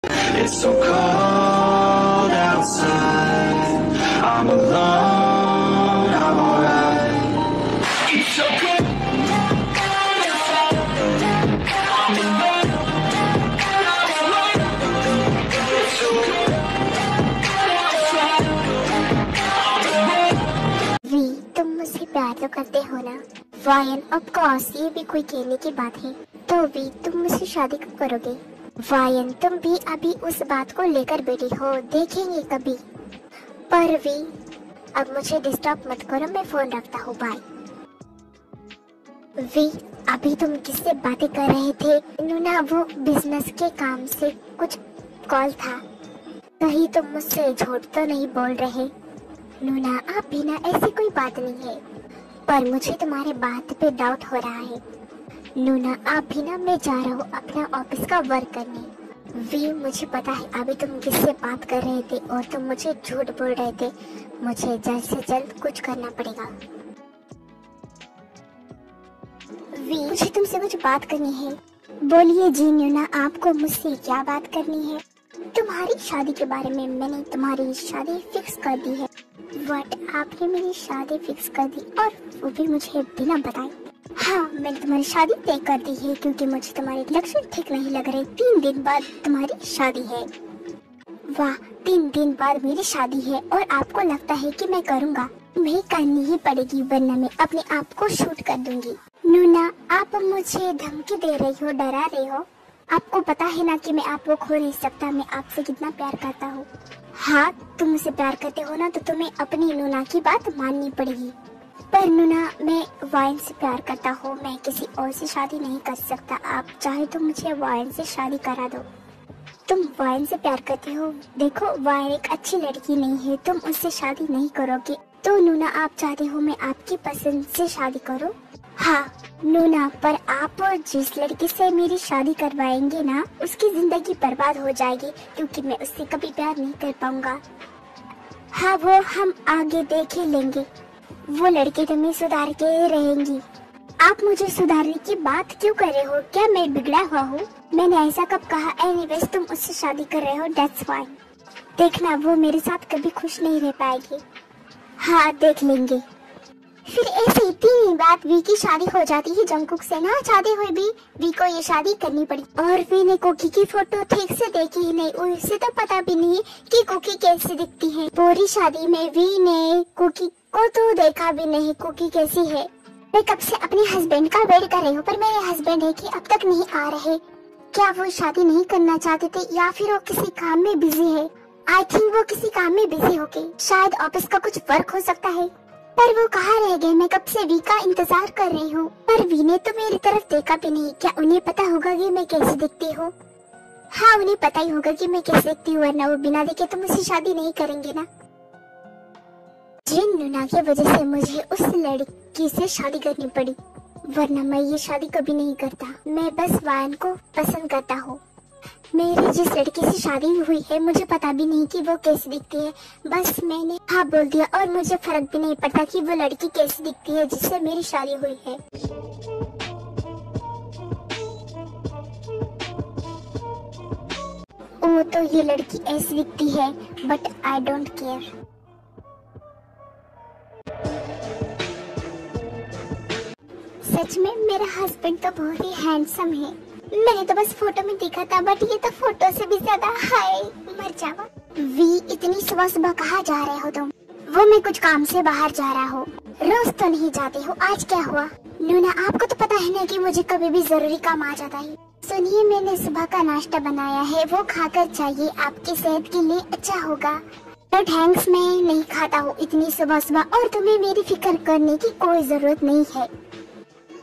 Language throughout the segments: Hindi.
It's so cold outside. I'm alone, I'm alright. It's so cold outside. I'm alone, I'm alright. It's so cold outside. I'm alone. वी, तुम मुझसे प्यार तो करते हो ना? वायन, ऑफ कोर्स, ये भी कोई कहने की बात है। तो वी, तुम मुझसे शादी कब करोगे? वायन, तुम भी अभी उस बात को लेकर बैठी हो, देखेंगे कभी। पर वी, अब मुझे डिस्टर्ब मत करो, मैं फोन रखता हूँ, बाय। वी, अभी तुम किससे बातें कर रहे थे? नूना, वो बिजनेस के काम से कुछ कॉल था। कहीं तुम मुझसे झूठ तो नहीं बोल रहे? नूना, आप भी ना, ऐसी कोई बात नहीं है, पर मुझे तुम्हारे बात पे डाउट हो रहा है। नूना, आप भी ना, मैं जा रहा हूँ अपना ऑफिस का वर्क करने। वी, मुझे पता है अभी तुम किससे बात कर रहे थे और तुम मुझे झूठ बोल रहे थे। मुझे जल्द से जल्द कुछ करना पड़ेगा। वी, मुझे तुमसे कुछ बात करनी है। बोलिए जी नूना, आपको मुझसे क्या बात करनी है? तुम्हारी शादी के बारे में। मैंने तुम्हारी शादी फिक्स कर दी है। व्हाट, आपने मेरी शादी फिक्स कर दी, और वो भी मुझे बिना बताए? हाँ, मैंने तुम्हारी शादी तय कर दी है क्योंकि मुझे तुम्हारे लक्षण ठीक नहीं लग रहे। 3 दिन बाद तुम्हारी शादी है। वाह, 3 दिन बाद मेरी शादी है और आपको लगता है कि मैं करूँगा? मैं करनी ही पड़ेगी, वरना मैं अपने आप को शूट कर दूंगी। नूना, आप मुझे धमकी दे रही हो, डरा रही हो? आपको पता है ना कि मैं आपको खो नहीं सकता, मैं आपसे कितना प्यार करता हूँ। हाँ, तुम मुझसे प्यार करते हो ना, तो तुम्हें अपनी नूना की बात माननी पड़ेगी। पर नूना, मैं वायन से प्यार करता हूँ, मैं किसी और से शादी नहीं कर सकता। आप चाहे तो मुझे वायन से शादी करा दो। तुम वायन से प्यार करते हो? देखो, वायन एक अच्छी लड़की नहीं है, तुम उससे शादी नहीं करोगे। तो नूना, आप चाहते हो मैं आपकी पसंद से शादी करूँ? हाँ नूना, पर आप जिस लड़की से मेरी शादी करवाएंगे ना, उसकी जिंदगी बर्बाद हो जाएगी, क्योंकि मैं उससे कभी प्यार नहीं कर पाऊंगा। हाँ, वो हम आगे देख ही लेंगे। वो लड़की तुम्हें सुधार के रहेंगी। आप मुझे सुधारने की बात क्यों कर रहे हो? क्या मैं बिगड़ा हुआ हूँ? मैंने ऐसा कब कहा? एनीवेज, तुम उससे शादी कर रहे हो, दैट्स फाइन। देखना, वो मेरे साथ कभी खुश नहीं रह पाएगी। हाँ, देख लेंगे। फिर ऐसे ही 3 दिन बाद वी की शादी हो जाती है जंगकुक से ना। चाहते हुए भी वी को ये शादी करनी पड़ी। और वी ने कोकी की फोटो ठीक से देखी ही नहीं, उसे तो पता भी नहीं कि कोकी कैसी दिखती है। पूरी शादी में वी ने कोकी को तो देखा भी नहीं, कोकी कैसी है। मैं कब से अपने हस्बैंड का वेट कर रही हूँ, पर मेरे हस्बैंड है कि अब तक नहीं आ रहे। क्या वो शादी नहीं करना चाहते थे, या फिर वो किसी काम में बिजी है? आई थिंक वो किसी काम में बिजी हो गए, शायद ऑफिस का कुछ वर्क हो सकता है। पर वो कहाँ रह गए? मैं कब से वी का इंतजार कर रही हूँ, पर वी ने तो मेरी तरफ देखा भी नहीं। क्या उन्हें पता होगा कि मैं कैसी दिखती हूँ? हाँ, उन्हें पता ही होगा कि मैं कैसे दिखती हूँ, वरना वो बिना देखे तो मुझसे शादी नहीं करेंगे ना। जिन नूना की वजह से मुझे उस लड़की से शादी करनी पड़ी, वरना मैं ये शादी कभी नहीं करता। मैं बस वायन को पसंद करता हूँ। मेरी जिस लड़की से शादी हुई है, मुझे पता भी नहीं कि वो कैसी दिखती है, बस मैंने हाँ बोल दिया, और मुझे फर्क भी नहीं पड़ता कि वो लड़की कैसी दिखती है जिससे मेरी शादी हुई है। ओ, तो ये लड़की ऐसी दिखती है, बट आई डोंट केयर। सच में मेरा हस्बैंड तो बहुत ही हैंडसम है। मैंने तो बस फोटो में देखा था, बट ये तो फोटो से भी ज्यादा। हाय, मर जावा। वी, इतनी सुबह सुबह कहाँ जा रहे हो तुम? वो मैं कुछ काम से बाहर जा रहा हूँ। रोज तो नहीं जाते हो, आज क्या हुआ? नूना, आपको तो पता है ना कि मुझे कभी भी जरूरी काम आ जाता है। सुनिए, मैंने सुबह का नाश्ता बनाया है, वो खाकर जाइए, आपकी सेहत के लिए अच्छा होगा। तो थैंक्स, मैं नहीं खाता हूँ इतनी सुबह सुबह, और तुम्हें मेरी फिक्र करने की कोई जरूरत नहीं है।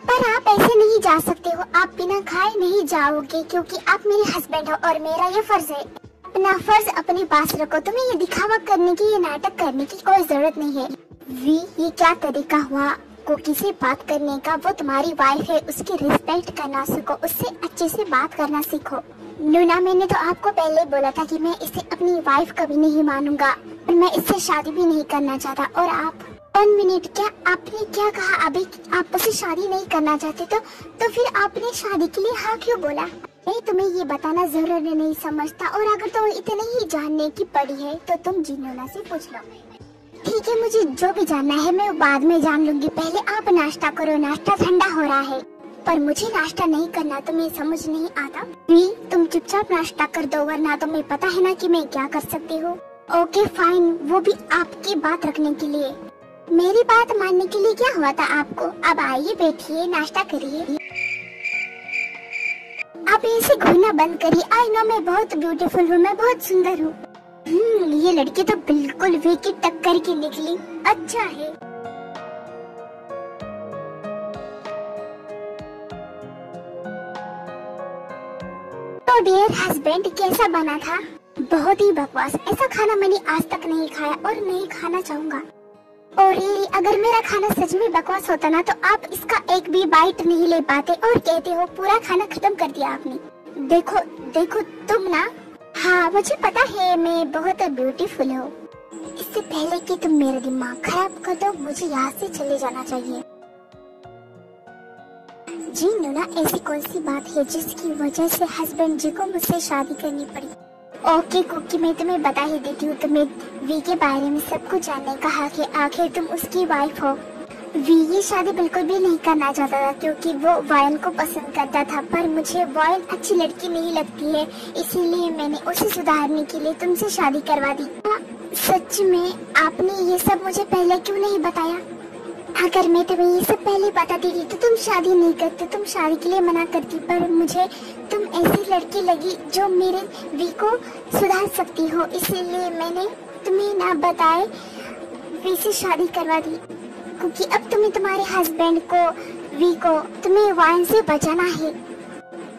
पर आप ऐसे नहीं जा सकते हो, आप बिना खाए नहीं जाओगे, क्योंकि आप मेरे हस्बैंड हो और मेरा ये फर्ज है। अपना फर्ज अपने पास रखो, तुम्हें ये दिखावा करने की, ये नाटक करने की कोई जरूरत नहीं है। वी, ये क्या तरीका हुआ कोकी से बात करने का? वो तुम्हारी वाइफ है, उसकी रिस्पेक्ट करना सीखो, उससे अच्छे से बात करना सीखो। नूना, मैंने तो आपको पहले बोला था कि मैं इसे अपनी वाइफ कभी नहीं मानूंगा, और मैं इससे शादी भी नहीं करना चाहता। और आप 1 मिनट, क्या आपने क्या कहा? अभी आप उससे शादी नहीं करना चाहते तो फिर आपने शादी के लिए हाँ क्यों बोला? मैं मैं तुम्हें ये बताना जरूरी नहीं समझता, और अगर तुम्हें इतने ही जानने की पड़ी है तो तुम जिन्नोना से पूछ लो। ठीक है, मुझे जो भी जानना है मैं बाद में जान लूंगी, पहले आप नाश्ता करो, नाश्ता ठंडा हो रहा है। पर मुझे नाश्ता नहीं करना, तुम्हें समझ नहीं आता? भी तुम चुपचाप नाश्ता कर दो, वरना तुम्हें पता है ना कि मैं क्या कर सकती हूँ। ओके फाइन, वो भी आपकी बात रखने के लिए। मेरी बात मानने के लिए क्या हुआ था आपको? अब आइए बैठिए, नाश्ता करिए। आप ऐसे घूरना बंद करिए। आई नो मैं बहुत ब्यूटीफुल हूँ, मैं बहुत सुंदर हूँ। ये लड़की तो बिल्कुल वी की टक्कर की निकली। अच्छा है। तो डियर हस्बैंड, कैसा बना था? बहुत ही बकवास। ऐसा खाना मैंने आज तक नहीं खाया और नहीं खाना चाहूंगा। और ये अगर मेरा खाना सच में बकवास होता ना, तो आप इसका एक भी बाइट नहीं ले पाते और कहते हो पूरा खाना खत्म कर दिया आपने। देखो देखो तुम ना, हाँ मुझे पता है मैं बहुत ब्यूटीफुल हूँ। इससे पहले कि तुम मेरा दिमाग खराब कर दो, मुझे यहाँ से चले जाना चाहिए। जी नूना, ऐसी कौन सी बात है जिसकी वजह से हस्बैंड जी को मुझसे शादी करनी पड़ी? ओके कुकी, मैं तुम्हें बता ही देती हूँ। तुम्हें वी के बारे में सब कुछ जानने का हक है, आखिर तुम उसकी वाइफ हो। वी ये शादी बिल्कुल भी नहीं करना चाहता था क्योंकि वो वायन को पसंद करता था, पर मुझे वायन अच्छी लड़की नहीं लगती है, इसीलिए मैंने उसे सुधारने के लिए तुमसे शादी करवा दी। सच में आपने ये सब मुझे पहले क्यों नहीं बताया? अगर मैं तुम्हें ये सब पहले बता देती तो तुम शादी नहीं करते, तुम शादी के लिए मना करती। पर मुझे तुम ऐसी लड़की लगी जो मेरे वी को सुधार सकती हो, इसीलिए मैंने तुम्हें ना बताए वी से शादी करवा दी। क्योंकि अब तुम्हें तुम्हारे हस्बैंड को, वी को, तुम्हें वाइन से बचाना है।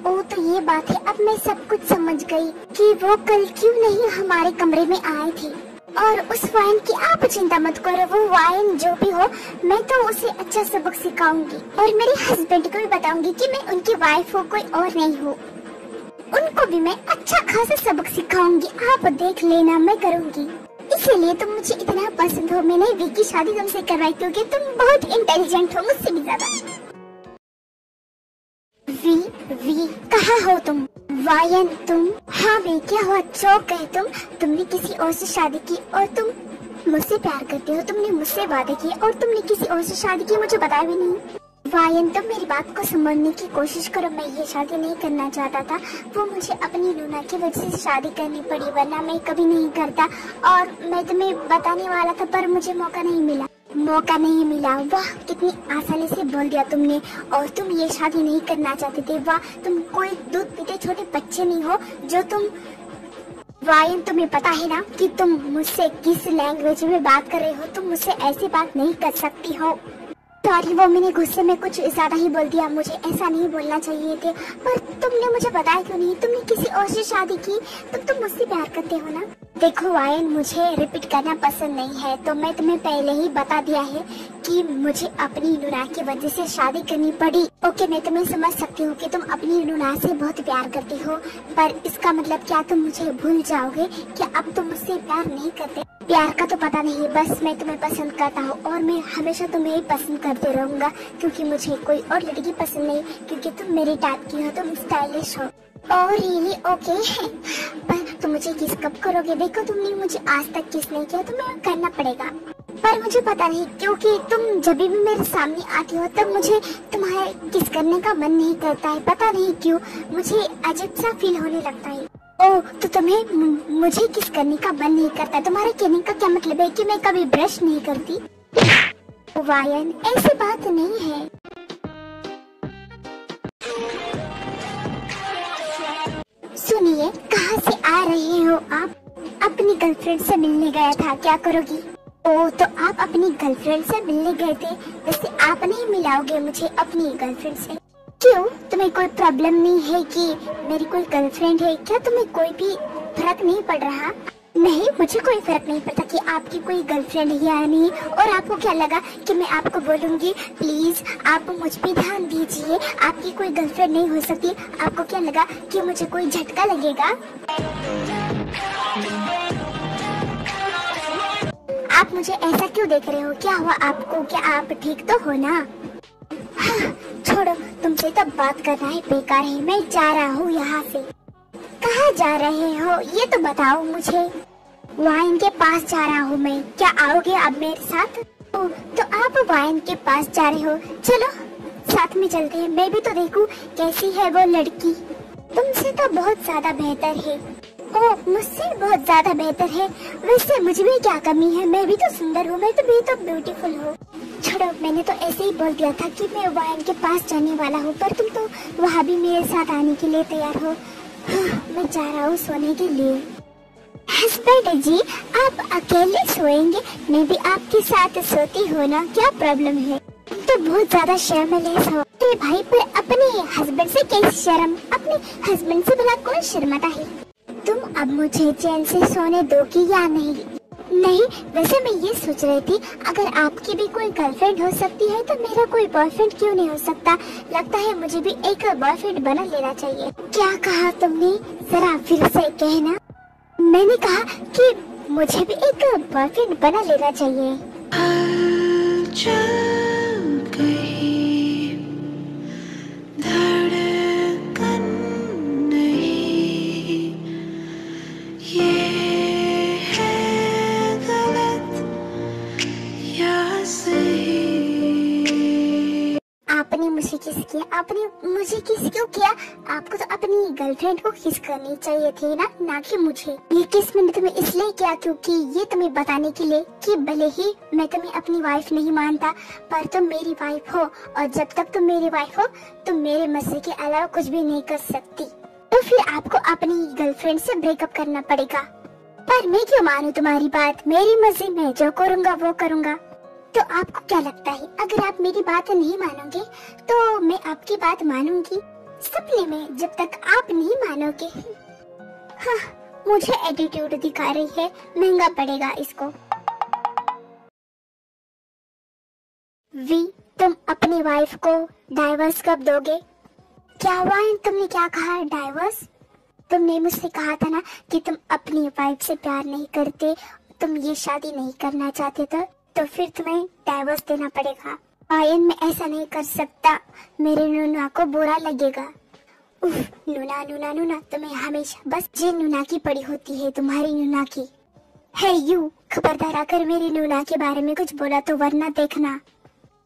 ओ तो ये बात है, अब मैं सब कुछ समझ गई कि वो कल क्यों नहीं हमारे कमरे में आए थे। और उस वाइन की आप चिंता मत करो, वो वाइन जो भी हो मैं तो उसे अच्छा सबक सिखाऊंगी और मेरे हस्बैंड को भी बताऊंगी कि मैं उनकी वाइफ हूँ, कोई और नहीं हूँ। उनको भी मैं अच्छा खासा सबक सिखाऊंगी, आप देख लेना मैं करूँगी। इसीलिए तुम मुझे इतना पसंद हो, मैंने वी की शादी तुमसे करवाई क्योंकि तुम बहुत इंटेलिजेंट हो, मुझसे भी ज्यादा। वी कहाँ हो तुम? वायन तुम? हाँ वी, क्या हुआ? चौंक गए तुमने किसी और से शादी की और तुम मुझसे प्यार करते हो, तुमने मुझसे वादे किए और तुमने किसी और से शादी की, मुझे बताया भी नहीं। वायन तुम मेरी बात को समझने की कोशिश करो, मैं ये शादी नहीं करना चाहता था, वो मुझे अपनी नूना की वजह से शादी करनी पड़ी, वरना मैं कभी नहीं करता। और मैं तुम्हें बताने वाला था पर मुझे मौका नहीं मिला। वाह कितनी आसानी से बोल दिया तुमने। और तुम ये शादी नहीं करना चाहते थे? वाह, तुम कोई दूध पीते छोटे बच्चे नहीं हो जो तुम। वायन तुम्हें पता है ना कि तुम मुझसे किस लैंग्वेज में बात कर रहे हो? तुम मुझसे ऐसी बात नहीं कर सकती हो। सॉरी, वो मैंने गुस्से में कुछ ज्यादा ही बोल दिया, मुझे ऐसा नहीं बोलना चाहिए थे। पर तुमने मुझे बताया क्यों नहीं? तुमने किसी और से शादी की, तुम मुझसे प्यार करते हो ना? देखो वायन, मुझे रिपीट करना पसंद नहीं है, तो मैं तुम्हें पहले ही बता दिया है कि मुझे अपनी नूना की वजह से शादी करनी पड़ी। ओके, मैं तुम्हें समझ सकती हूँ कि तुम अपनी नूना से बहुत प्यार करती हो, पर इसका मतलब क्या तुम मुझे भूल जाओगे? क्या अब तुम मुझसे प्यार नहीं करते? प्यार का तो पता नहीं, बस मैं तुम्हें पसंद करता हूँ और मैं हमेशा तुम्हें ही पसंद करते रहूंगा, क्योंकि मुझे कोई और लड़की पसंद नहीं, क्योंकि तुम मेरे टाइप की हो, तुम स्टाइलिश हो। और रियली ओके, पर तुम मुझे किस कब करोगे? देखो तुमने मुझे आज तक किस नहीं किया, तुम्हें करना पड़ेगा। पर मुझे पता नहीं, क्योंकि तुम जब भी मेरे सामने आती हो तब मुझे तुम्हारे किस करने का मन नहीं करता है, पता नहीं क्यों मुझे अजीब सा फील होने लगता है। ओह, तो तुम्हें मुझे किस करने का मन नहीं करता? तुम्हारे कहने का क्या मतलब है कि मैं कभी ब्रश नहीं करती? वायन, ऐसी बात नहीं है। सुनिए, कहाँ से आ रहे हो आप? अपनी गर्लफ्रेंड से मिलने गया था, क्या करोगी? ओह, तो आप अपनी गर्लफ्रेंड से मिलने गए थे, वैसे आप नहीं मिलाओगे मुझे अपनी गर्लफ्रेंड से? क्यों, तुम्हें कोई प्रॉब्लम नहीं है कि मेरी कोई गर्लफ्रेंड है? क्या तुम्हें कोई भी फर्क नहीं पड़ रहा? नहीं, मुझे कोई फर्क नहीं पड़ता कि आपकी कोई गर्लफ्रेंड है या नहीं। और आपको क्या लगा कि मैं आपको बोलूंगी प्लीज आप मुझ पे ध्यान दीजिए, आपकी कोई गर्लफ्रेंड नहीं हो सकती? आपको क्या लगा कि मुझे कोई झटका लगेगा? आप मुझे ऐसा क्यों देख रहे हो? क्या हुआ आपको? क्या आप ठीक तो हो ना? हाँ, छोड़ो, तुमसे तो बात करना ही बेकार है। मैं जा रहा हूँ यहाँ से। कहाँ जा रहे हो ये तो बताओ मुझे। वाइन के पास जा रहा हूँ मैं, क्या आओगे आप मेरे साथ? ओह, तो आप वाइन के पास जा रहे हो, चलो साथ में चलते हैं। मैं भी तो देखूं कैसी है वो लड़की। तुमसे तो बहुत ज्यादा बेहतर है। ओह, मुझसे बहुत ज्यादा बेहतर है। वैसे मुझ में क्या कमी है? मैं भी तो सुंदर हूँ, मैं तो भी तो ब्यूटीफुल हूँ। छोड़ो, मैंने तो ऐसे ही बोल दिया था कि मैं वाइन के पास जाने वाला हूँ, पर तुम तो वहाँ भी मेरे साथ आने के लिए तैयार हो। मैं जा रहा हूँ सोने के लिए। हस्बैंड जी, आप अकेले सोएंगे? मैं भी आपके साथ सोती हूँ ना, क्या प्रॉब्लम है? तुम तो बहुत ज्यादा शर्मलेस हो। अरे भाई, पर अपने हस्बैंड से कैसी शर्म? अपने हस्बैंड से भला कौन शर्माता है? तुम अब मुझे चैन से सोने दोगी या नहीं? नहीं, वैसे मैं ये सोच रही थी, अगर आपकी भी कोई गर्लफ्रेंड हो सकती है तो मेरा कोई बॉयफ्रेंड क्यों नहीं हो सकता? लगता है मुझे भी एक बॉयफ्रेंड बना लेना चाहिए। क्या कहा तुमने? जरा फिर से कहना। मैंने कहा कि मुझे भी एक बॉयफ्रेंड बना लेना चाहिए। आपने मुझे किस किया? आपने मुझे किस क्यों किया? आपको तो अपनी गर्लफ्रेंड को किस करनी चाहिए थी ना कि मुझे। ये किस मैंने तुम्हें इसलिए किया क्योंकि ये तुम्हें बताने के लिए कि भले ही मैं तुम्हें अपनी वाइफ नहीं मानता, पर तुम मेरी वाइफ हो, और जब तक तुम मेरी वाइफ हो तुम मेरे मर्जी के अलावा कुछ भी नहीं कर सकती। तो फिर आपको अपनी गर्लफ्रेंड से ब्रेकअप करना पड़ेगा। पर मैं क्यों मानूं तुम्हारी बात? मेरी मर्जी, मैं जो करूँगा वो करूँगा। तो आपको क्या लगता है, अगर आप मेरी बात नहीं मानोगे तो मैं आपकी बात मानूंगी? सपने में, जब तक आप नहीं मानोगे। हाँ, मुझे एटीट्यूड दिखा रही है, महंगा पड़ेगा इसको। वी, तुम अपनी वाइफ को डाइवर्स कब दोगे? क्या वाइन, तुमने क्या कहा? डाइवर्स? तुमने मुझसे कहा था ना कि तुम अपनी वाइफ से प्यार नहीं करते, तुम ये शादी नहीं करना चाहते थे, तो फिर तुम्हें डाइवोर्स देना पड़ेगा। आयन, मैं ऐसा नहीं कर सकता, मेरे नूना को बुरा लगेगा। उफ, नूना नूना नूना, तुम्हें हमेशा बस जी नूना की पड़ी होती है, तुम्हारी नूना की। है यू, खबरदार अगर मेरी नूना के बारे में कुछ बोला तो वरना देखना।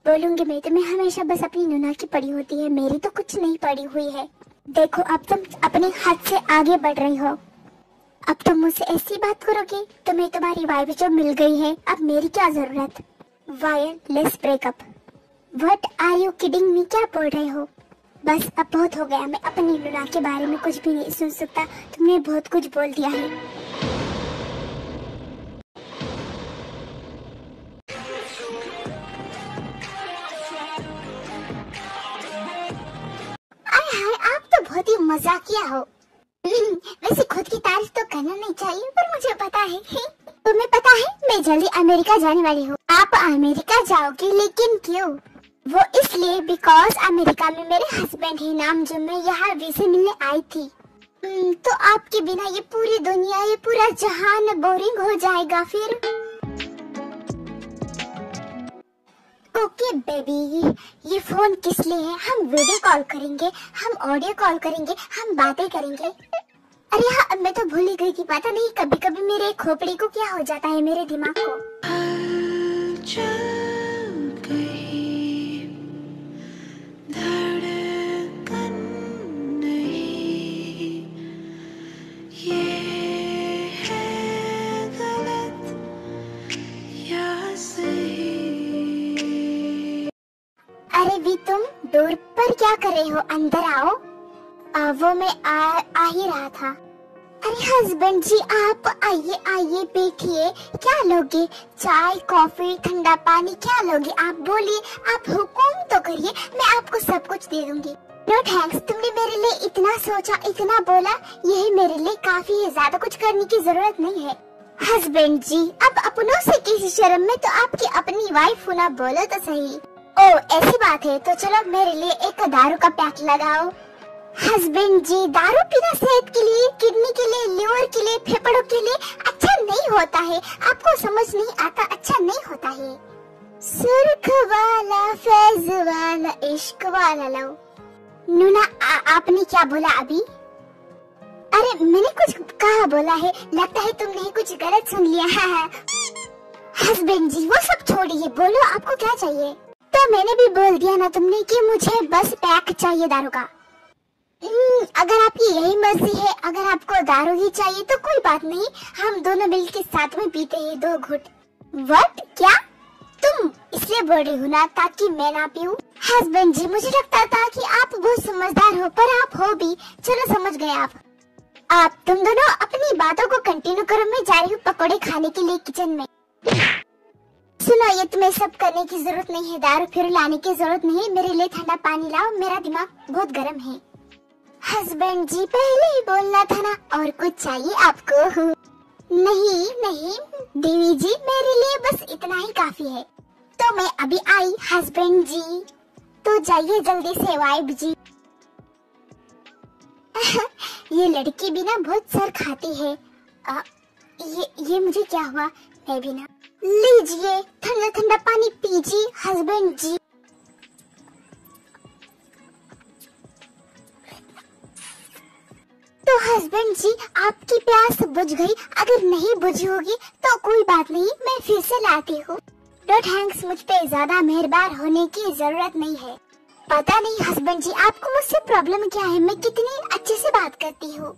बोलूंगी मैं, तुम्हें हमेशा बस अपनी नूना की पड़ी होती है, मेरी तो कुछ नहीं पड़ी हुई है। देखो, अब तुम अपने हाथ से आगे बढ़ रही हो। अब तुम मुझसे ऐसी बात करोगे? तुम्हें तुम्हारी वाइफ जो मिल गई है, अब मेरी क्या जरूरत? वायर, let's break up. What are you kidding me? क्या बोल रहे हो? बस अब बहुत हो गया, मैं अपनी लुना के बारे में कुछ भी नहीं सुन सकता, तुमने बहुत कुछ बोल दिया है। हाय, आप तो बहुत ही मजाकिया हो। वैसे खुद की तारीफ तो करना नहीं चाहिए, पर मुझे पता है, तुम्हें पता है मैं जल्दी अमेरिका जाने वाली हूँ। आप अमेरिका जाओगी, लेकिन क्यों? वो इसलिए बिकॉज अमेरिका में मेरे हस्बैंड है नाम, जो मैं यहाँ वीसे मिलने आई थी। तो आपके बिना ये पूरी दुनिया, ये पूरा जहान बोरिंग हो जाएगा फिर। ओके बेबी, ये फोन किस लिए है? हम वीडियो कॉल करेंगे, हम ऑडियो कॉल करेंगे, हम बातें करेंगे। अरे हाँ, मैं तो भूल ही गई कि पता नहीं कभी कभी मेरे खोपड़ी को क्या हो जाता है, मेरे दिमाग को। अरे वी, तुम डोर पर क्या कर रहे हो? अंदर आओ। वो मैं आ ही रहा था। अरे हस्बैंड जी, आप आइए आइए, बैठिए। क्या लोगे? चाय, कॉफी, ठंडा पानी, क्या लोगे? आप बोलिए, आप हुक्म तो करिए, मैं आपको सब कुछ दे दूंगी। नो थैंक्स, तुमने मेरे लिए इतना सोचा, इतना बोला, यही मेरे लिए काफी है, ज्यादा कुछ करने की जरूरत नहीं है। हस्बैंड जी, अब अपनों से किसी शर्म में तो आपकी अपनी वाइफ होना, बोलो तो सही। ओ ऐसी बात है, तो चलो मेरे लिए एक दारू का पैक लगाओ। हस्बैंड जी, दारू पीना सेहत के लिए, किडनी के लिए, लिवर के लिए, फेफड़ों के लिए अच्छा नहीं होता है, आपको समझ नहीं आता, अच्छा नहीं होता है। सुर्ख वाला फैज वाला इश्क वाला लव। नूना आपने क्या बोला अभी? अरे मैंने कुछ कहा बोला है, लगता है तुमने कुछ गलत सुन लिया है। हस्बैंड जी वो सब छोड़िए, बोलो आपको क्या चाहिए? तो मैंने भी बोल दिया ना तुमने कि मुझे बस पैक चाहिए दारू का। अगर आपकी यही मर्जी है, अगर आपको दारू ही चाहिए तो कोई बात नहीं, हम दोनों मिलकर साथ में पीते हैं 2 घुट। व्हाट? क्या तुम इसलिए बोल रही हो ना ताकि मैं ना पीऊं? हस्बैंड जी मुझे लगता था कि आप बहुत समझदार हो, पर आप हो भी। चलो समझ गए आप तुम दोनों अपनी बातों को कंटिन्यू करो, मैं जा रही हूँ पकौड़े खाने के लिए किचन में। सुनो ये तुम्हें सब करने की जरूरत नहीं है, दारू फिर लाने की जरूरत नहीं है, मेरे लिए ठंडा पानी लाओ, मेरा दिमाग बहुत गर्म है। हस्बैंड जी पहले ही बोलना था ना, और कुछ चाहिए आपको? नहीं नहीं देवी जी मेरे लिए बस इतना ही काफी है। तो मैं अभी आई हस्बैंड जी, तो जाइए जल्दी से वाइफ जी। ये लड़की भी ना बहुत सर खाती है। ये मुझे क्या हुआ? मैं भी ना। लीजिए ठंडा ठंडा पानी पीजिए हस्बैंड जी। तो हस्बैंड जी आपकी प्यास बुझ गई? अगर नहीं बुझी होगी तो कोई बात नहीं, मैं फिर से लाती हूँ। डॉट हैंक्स मुझ पे ज्यादा मेहरबान होने की जरूरत नहीं है। पता नहीं हस्बैंड जी आपको मुझसे प्रॉब्लम क्या है, मैं कितनी अच्छे से बात करती हूँ।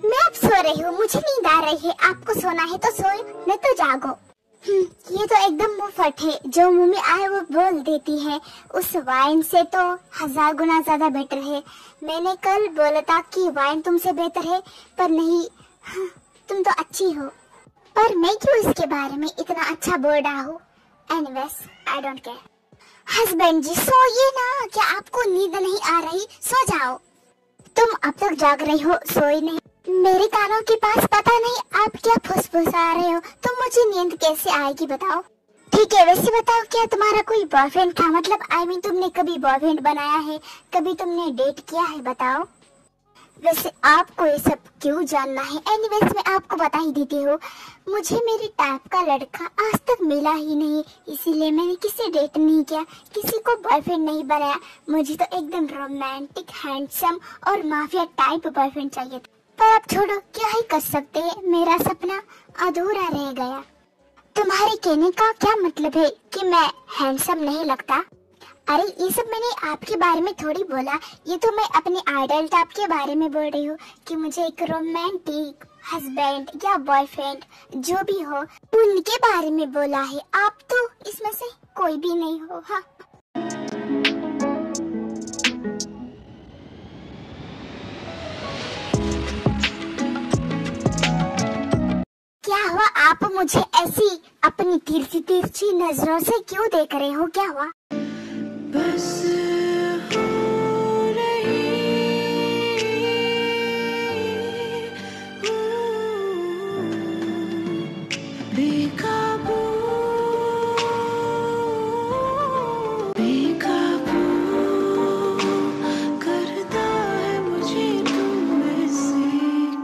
मैं अब सो रही हूँ, मुझे नींद आ रही है, आपको सोना है तो सोओ, नहीं तो जागो। ये तो एकदम मुफ्त है, जो मुंह में आए वो बोल देती है। उस वाइन से तो 1000 गुना ज्यादा बेटर है। मैंने कल बोला था कि वाइन तुमसे बेहतर है, पर नहीं, तुम तो अच्छी हो। पर मैं क्यों इसके बारे में इतना अच्छा बोल रहा हूँ? Anyways I don't care. Husband ji सोइए ना, क्या आपको नींद नहीं आ रही? सो जाओ। तुम अब तक जाग रही हो, सोई नहीं। मेरे कानों के पास पता नहीं आप क्या फुसफुसा रहे हो, तो मुझे नींद कैसे आएगी बताओ? ठीक है वैसे बताओ, क्या तुम्हारा कोई बॉयफ्रेंड था? मतलब आई मीन तुमने कभी बॉयफ्रेंड बनाया है, कभी तुमने डेट किया है? बताओ। वैसे आपको ये सब क्यों जानना है? एनीवेज मैं आपको बता ही देती हूँ, मुझे मेरे टाइप का लड़का आज तक मिला ही नहीं, इसीलिए मैंने किसी डेट नहीं किया, किसी को बॉयफ्रेंड नहीं बनाया। मुझे तो एकदम रोमांटिक, हैंडसम और माफिया टाइप बॉयफ्रेंड चाहिए था। पर अब छोड़ो, क्या ही कर सकते हैं, मेरा सपना अधूरा रह गया। तुम्हारे कहने का क्या मतलब है कि मैं हैंडसम नहीं लगता? अरे ये सब मैंने आपके बारे में थोड़ी बोला, ये तो मैं अपने आइडल टाइप के बारे में बोल रही हूँ कि मुझे एक रोमांटिक हस्बैंड या बॉयफ्रेंड जो भी हो उनके बारे में बोला है। आप तो इसमें से कोई भी नहीं हो। हाँ क्या हुआ? आप मुझे ऐसी अपनी तिरछी तिरछी नजरों से क्यों देख रहे हो? क्या हुआ? बस हो रही बेकाबू बेकाबू करता है मुझे तू ऐसे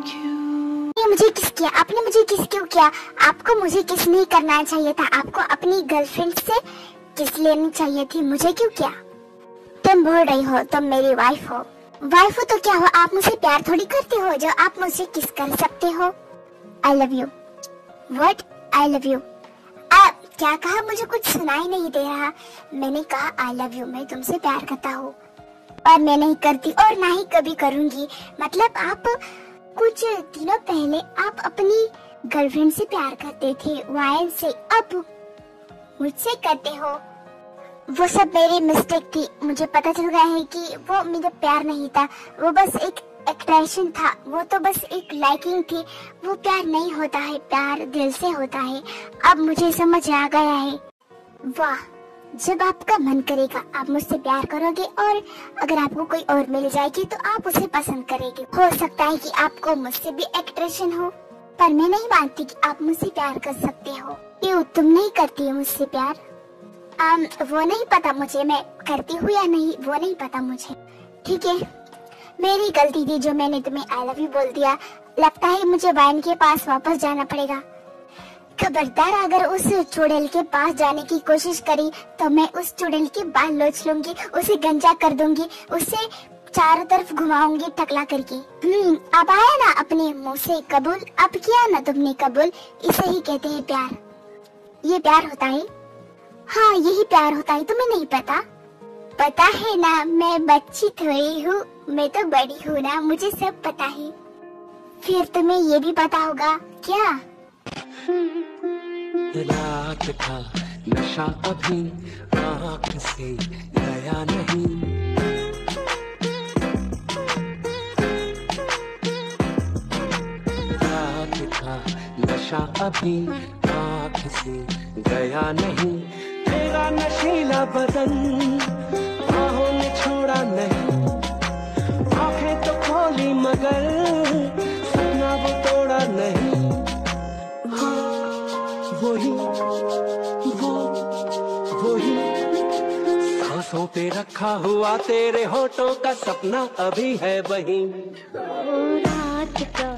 क्यों? मुझे किस किया? आपने मुझे किस क्यों किया? आपको मुझे किस नहीं करना चाहिए था? आपको अपनी गर्लफ्रेंड से किस लेनी चाहिए थी? मुझे क्यों किया? तुम बोल रही हो तुम मेरी वाइफ हो। वाइफ हो तो क्या हो? आप मुझसे प्यार थोड़ी करते हो जो आप मुझसे किस कर सकते हो। I love you. What? I love you. क्या कहा? मुझे कुछ सुनाई नहीं दे रहा। मैंने कहा आई लव यू, मैं तुमसे प्यार करता हूँ। और मैं नहीं करती और ना ही कभी करूँगी। मतलब आप कुछ दिनों पहले आप अपनी गर्लफ्रेंड से प्यार करते थे वाइन से, अब मुझसे करते हो। वो सब मेरी मिस्टेक थी। मुझे पता चल गया है कि वो मेरा प्यार नहीं था, वो बस एक अट्रैक्शन था, वो तो बस एक लाइकिंग थी। वो प्यार नहीं होता है, प्यार दिल से होता है। अब मुझे समझ आ गया है। वाह, जब आपका मन करेगा आप मुझसे प्यार करोगे, और अगर आपको कोई और मिल जाएगी तो आप उसे पसंद करेंगे। हो सकता है कि आपको मुझसे भी अट्रैक्शन हो, पर मैं नहीं मानती कि आप मुझसे प्यार कर सकते हो। क्यों, तुम नहीं करती हो मुझसे प्यार? वो नहीं पता मुझे, मैं करती हूँ या नहीं वो नहीं पता मुझे। ठीक है, मेरी गलती थी जो मैंने तुम्हें आई लव यू बोल दिया। लगता है मुझे वाइन के पास वापस जाना पड़ेगा। खबरदार अगर उस चुड़ैल के पास जाने की कोशिश करी तो मैं उस चुड़ैल के बाल नोच लूंगी, उसे गंजा कर दूंगी, उसे चारों तरफ घुमाऊंगी टकला करके। अब आया ना अपने मुंह से कबूल, अब किया ना तुमने कबूल, इसे ही कहते हैं प्यार। ये प्यार होता है, हाँ यही प्यार होता है, तुम्हें नहीं पता? पता है ना, मैं बच्ची थोड़ी हूँ, मैं तो बड़ी हूँ ना, मुझे सब पता है। फिर तुम्हें ये भी पता होगा क्या? रात का नशा अभी आँख से गया नहीं, रात का नशा अभी आँख से गया नहीं, तेरा नशीला बदन बाहों ने छोड़ा नहीं, आँखें तो खोली मगर सपना वो तोड़ा नहीं। वही सांसों पे रखा हुआ तेरे होठों का सपना अभी है वही। रात का